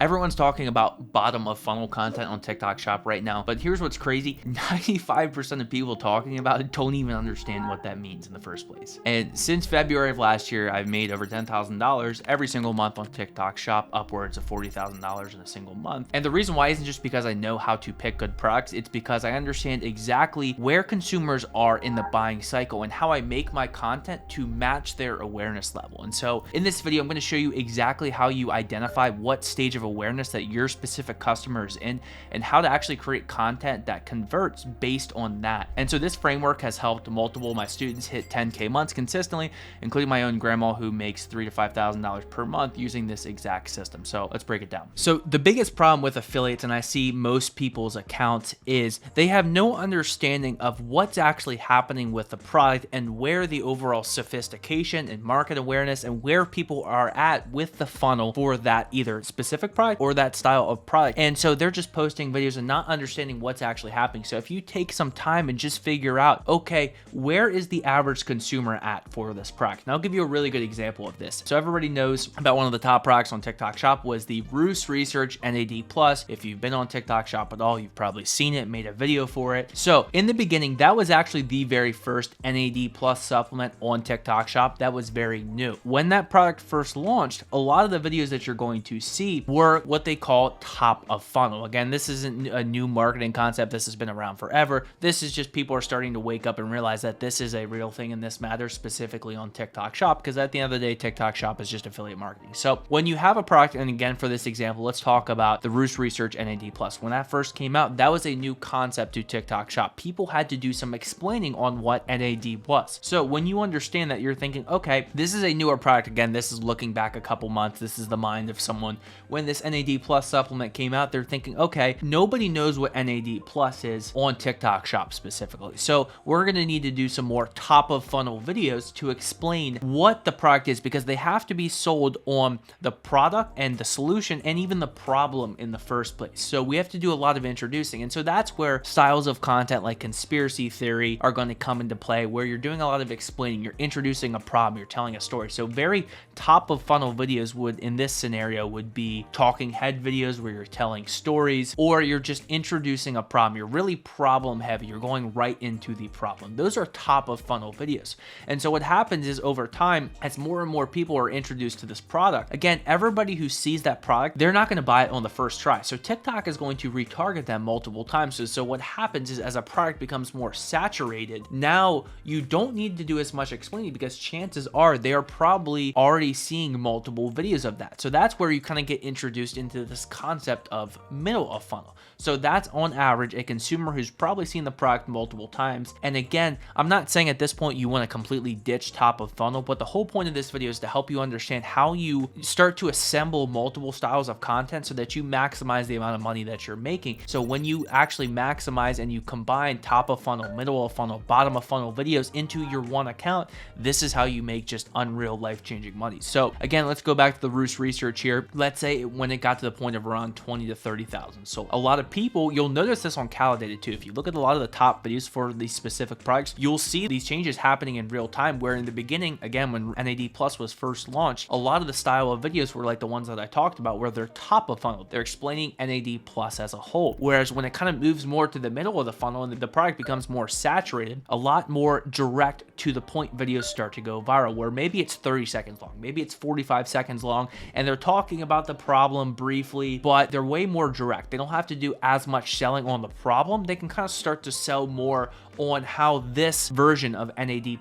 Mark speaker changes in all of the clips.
Speaker 1: Everyone's talking about bottom of funnel content on TikTok Shop right now, but here's what's crazy. 95% of people talking about it don't even understand what that means in the first place. And since February of last year, I've made over $10,000 every single month on TikTok Shop, upwards of $40,000 in a single month. And the reason why isn't just because I know how to pick good products, it's because I understand exactly where consumers are in the buying cycle and how I make my content to match their awareness level. And so in this video, I'm going to show you exactly how you identify what stage of awareness that your specific customer is in and how to actually create content that converts based on that. And so this framework has helped multiple of my students hit 10K months consistently, including my own grandma who makes $3,000 to $5,000 per month using this exact system. So let's break it down. So the biggest problem with affiliates, and I see most people's accounts, is they have no understanding of what's actually happening with the product and where the overall sophistication and market awareness and where people are at with the funnel for that either specific product or that style of product. And so they're just posting videos and not understanding what's actually happening. So if you take some time and just figure out, okay, where is the average consumer at for this product? And I'll give you a really good example of this. So everybody knows about one of the top products on TikTok Shop was the Roost Research NAD+. If you've been on TikTok Shop at all, you've probably seen it, made a video for it. So in the beginning, that was actually the very first NAD+ supplement on TikTok Shop that was very new. When that product first launched, a lot of the videos that you're going to see were what they call top of funnel. Again, this isn't a new marketing concept. This has been around forever. This is just people are starting to wake up and realize that this is a real thing and this matters specifically on TikTok Shop, because at the end of the day, TikTok Shop is just affiliate marketing. So when you have a product, and again, for this example, let's talk about the Roost Research NAD+. When that first came out, that was a new concept to TikTok Shop. People had to do some explaining on what NAD was. So when you understand that, you're thinking, okay, this is a newer product. Again, this is looking back a couple months. This is the mind of someone. When this NAD+ supplement came out, they're thinking, okay, nobody knows what NAD+ is on TikTok Shop specifically. So we're going to need to do some more top of funnel videos to explain what the product is, because they have to be sold on the product and the solution and even the problem in the first place. So we have to do a lot of introducing. And so that's where styles of content like conspiracy theory are going to come into play, where you're doing a lot of explaining, you're introducing a problem, you're telling a story. So very top of funnel videos would, in this scenario, would be talking head videos where you're telling stories, or you're just introducing a problem. You're really problem heavy. You're going right into the problem. Those are top of funnel videos. And so what happens is over time, as more and more people are introduced to this product, again, everybody who sees that product, they're not going to buy it on the first try. So TikTok is going to retarget them multiple times. So what happens is as a product becomes more saturated, now you don't need to do as much explaining, because chances are they are probably already seeing multiple videos of that. So that's where you kind of get introduced into this concept of middle of funnel. So that's on average a consumer who's probably seen the product multiple times. And again, I'm not saying at this point you want to completely ditch top of funnel, but the whole point of this video is to help you understand how you start to assemble multiple styles of content so that you maximize the amount of money that you're making. So when you actually maximize and you combine top of funnel, middle of funnel, bottom of funnel videos into your one account, this is how you make just unreal life-changing money. So again, let's go back to the Roost Research here. Let's say when it got to the point of around 20 to 30,000. So a lot of people, you'll notice this on Kade too. If you look at a lot of the top videos for these specific products, you'll see these changes happening in real time, where in the beginning, again, when NAD+ was first launched, a lot of the style of videos were like the ones that I talked about, where they're top of funnel. They're explaining NAD+ as a whole. Whereas when it kind of moves more to the middle of the funnel and the product becomes more saturated, a lot more direct to the point videos start to go viral, where maybe it's 30 seconds long, maybe it's 45 seconds long, and they're talking about the problem briefly, but they're way more direct. They don't have to do as much selling on the problem. They can kind of start to sell more on how this version of NAD+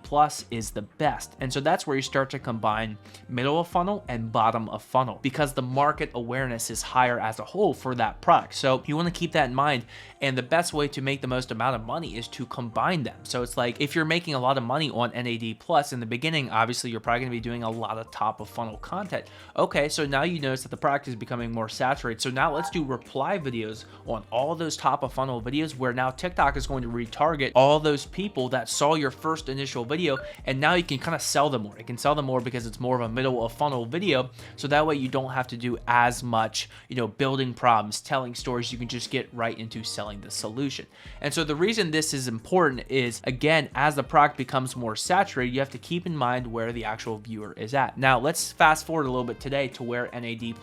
Speaker 1: is the best. And so that's where you start to combine middle of funnel and bottom of funnel, because the market awareness is higher as a whole for that product. So you want to keep that in mind. And the best way to make the most amount of money is to combine them. So it's like if you're making a lot of money on NAD+ in the beginning, obviously you're probably going to be doing a lot of top of funnel content. Okay, so now you notice that the product is becoming more saturated. So now let's do reply videos on all those top of funnel videos, where now TikTok is going to retarget all those people that saw your first initial video, and now you can kind of sell them more. You can sell them more because it's more of a middle of funnel video. So that way you don't have to do as much, building problems, telling stories. You can just get right into selling the solution. And so the reason this is important is, again, as the product becomes more saturated, you have to keep in mind where the actual viewer is at. Now let's fast forward a little bit today to where NAD+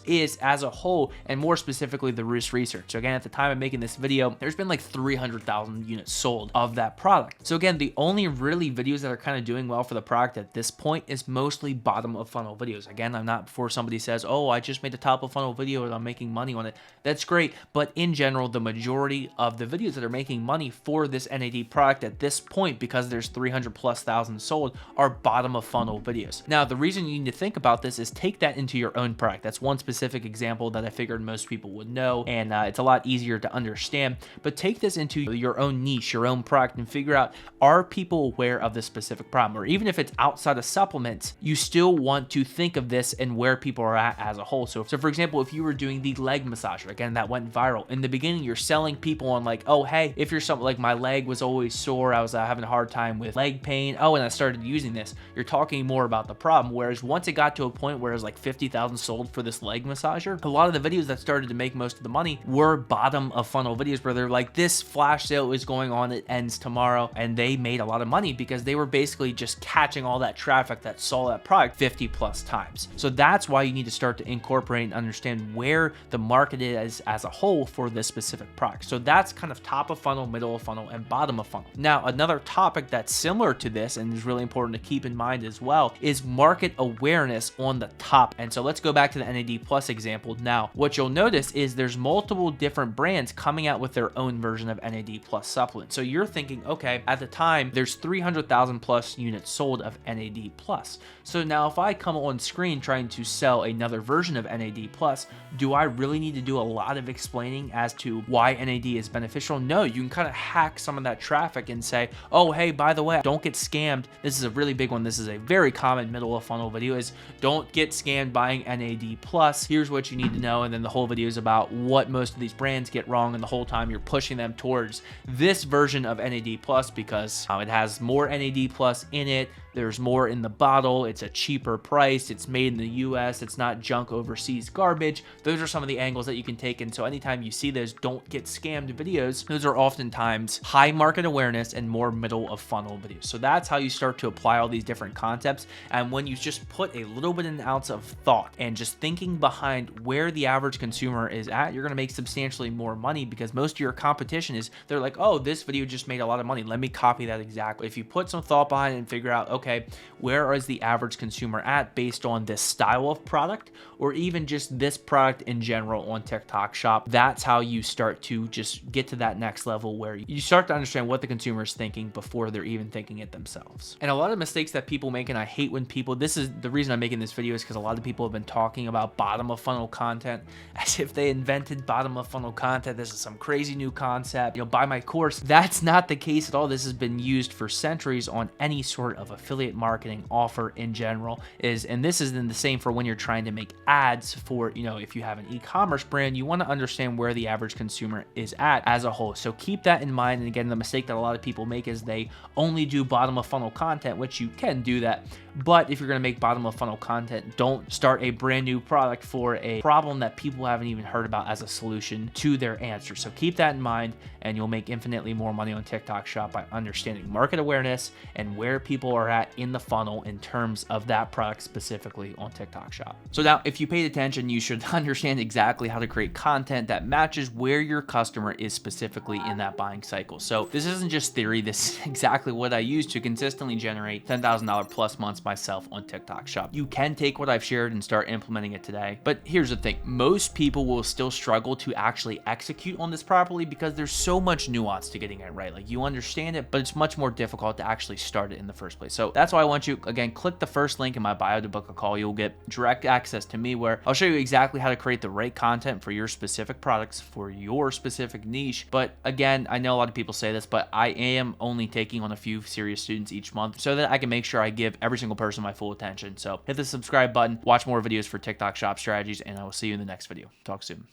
Speaker 1: is as a whole, and more specifically the research. So again, at the time of making this video, there's been like 300,000 units sold of that product. So again, the only really videos that are kind of doing well for the product at this point is mostly bottom of funnel videos. Again, I'm not, before somebody says, oh, I just made a top of funnel video and I'm making money on it. That's great. But in general, the majority of the videos that are making money for this NAD product at this point, because there's 300,000+ sold, are bottom of funnel videos. Now, the reason you need to think about this is take that into your own product. That's one specific example that I figured most people would know, and it's a lot easier to understand. But take this into your own niche, your own product, and figure out, are people aware of this specific problem? Or even if it's outside of supplements, you still want to think of this and where people are at as a whole. So for example, if you were doing the leg massager, again, that went viral. In the beginning, you're selling people on like, oh, hey, if you're something like, my leg was always sore, I was having a hard time with leg pain, oh, and I started using this. You're talking more about the problem. Whereas once it got to a point where it was like 50,000 sold for this leg massager, a lot of the videos that started to make most of the money were bottom of funnel videos where they're like, this flash sale is going on, it ends tomorrow, and they made a lot of money because they were basically just catching all that traffic that saw that product 50+ times. So that's why you need to start to incorporate and understand where the market is as a whole for this specific product. So that's kind of top of funnel, middle of funnel, and bottom of funnel. Now, another topic that's similar to this and is really important to keep in mind as well is market awareness on the top. And so let's go back to the NAD Plus example. Now, what you'll notice is there's multiple different brands coming out with their own version of NAD Plus supplement. So you're thinking, okay, at the time, there's 300,000+ units sold of NAD Plus. So now if I come on screen trying to sell another version of NAD Plus, do I really need to do a lot of explaining as to why NAD is beneficial? No, you can kind of hack some of that traffic and say, oh, hey, by the way, don't get scammed. This is a really big one. This is a very common middle of funnel video, is don't get scammed buying NAD Plus. Here's what you need to know. And then the whole video is about what most of these brands get wrong. And the whole time you're pushing them towards this version of NAD Plus because it has more NAD Plus in it. There's more in the bottle. It's a cheaper price. It's made in the US. It's not junk overseas garbage. Those are some of the angles that you can take. And so anytime you see those don't get scammed videos, those are oftentimes high market awareness and more middle of funnel videos. So that's how you start to apply all these different concepts. And when you just put a little bit an ounce of thought and just thinking behind where the average consumer is at, you're going to make substantially more money because most of your competition is, they're like, oh, this video just made a lot of money. Let me copy that exactly. If you put some thought behind it and figure out, okay, where is the average consumer at based on this style of product or even just this product in general on TikTok Shop, that's how you start to just get to that next level where you start to understand what the consumer is thinking before they're even thinking it themselves. And a lot of mistakes that people make, and I hate when people, this is the reason I'm making this video, is because a lot of people have been talking about bottom of funnel content as if they invented bottom of funnel content. This is some crazy new concept, buy my course. That's not the case at all. This has been used for centuries on any sort of affiliate marketing offer in general, and this is then the same for when you're trying to make ads for, if you have an e-commerce brand, you want to understand where the average consumer is at as a whole. So keep that in mind. And again, the mistake that a lot of people make is they only do bottom of funnel content, which you can do that. But if you're going to make bottom of funnel content, don't start a brand new product for a problem that people haven't even heard about as a solution to their answer. So keep that in mind, and you'll make infinitely more money on TikTok Shop by understanding market awareness and where people are at in the funnel in terms of that product specifically on TikTok Shop. So now, if you paid attention, you should understand exactly how to create content that matches where your customer is specifically in that buying cycle. So this isn't just theory. This is exactly what I use to consistently generate $10,000 plus months myself on TikTok Shop. You can take what I've shared and start implementing it today. But here's the thing. Most people will still struggle to actually execute on this properly because there's so much nuance to getting it right. Like, you understand it, but it's much more difficult to actually start it in the first place. So that's why I want you, again, click the first link in my bio to book a call. You'll get direct access to me where I'll show you exactly how to create the right content for your specific products, for your specific niche. But again, I know a lot of people say this, but I am only taking on a few serious students each month so that I can make sure I give every single person my full attention. So hit the subscribe button, watch more videos for TikTok Shop strategies, and I will see you in the next video. Talk soon.